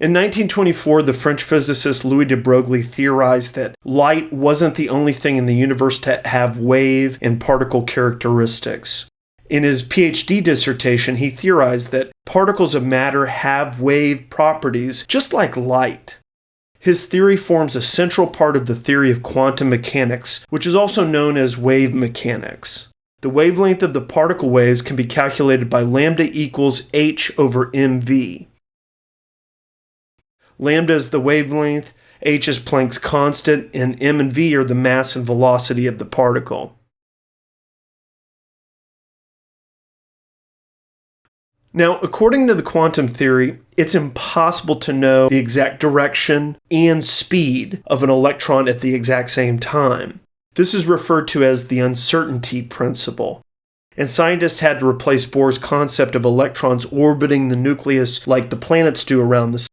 In 1924, the French physicist Louis de Broglie theorized that light wasn't the only thing in the universe to have wave and particle characteristics. In his PhD dissertation, he theorized that particles of matter have wave properties just like light. His theory forms a central part of the theory of quantum mechanics, which is also known as wave mechanics. The wavelength of the particle waves can be calculated by lambda equals h over mv. Lambda is the wavelength, h is Planck's constant, and m and v are the mass and velocity of the particle. Now, according to the quantum theory, it's impossible to know the exact direction and speed of an electron at the exact same time. This is referred to as the uncertainty principle. And scientists had to replace Bohr's concept of electrons orbiting the nucleus like the planets do around the sun.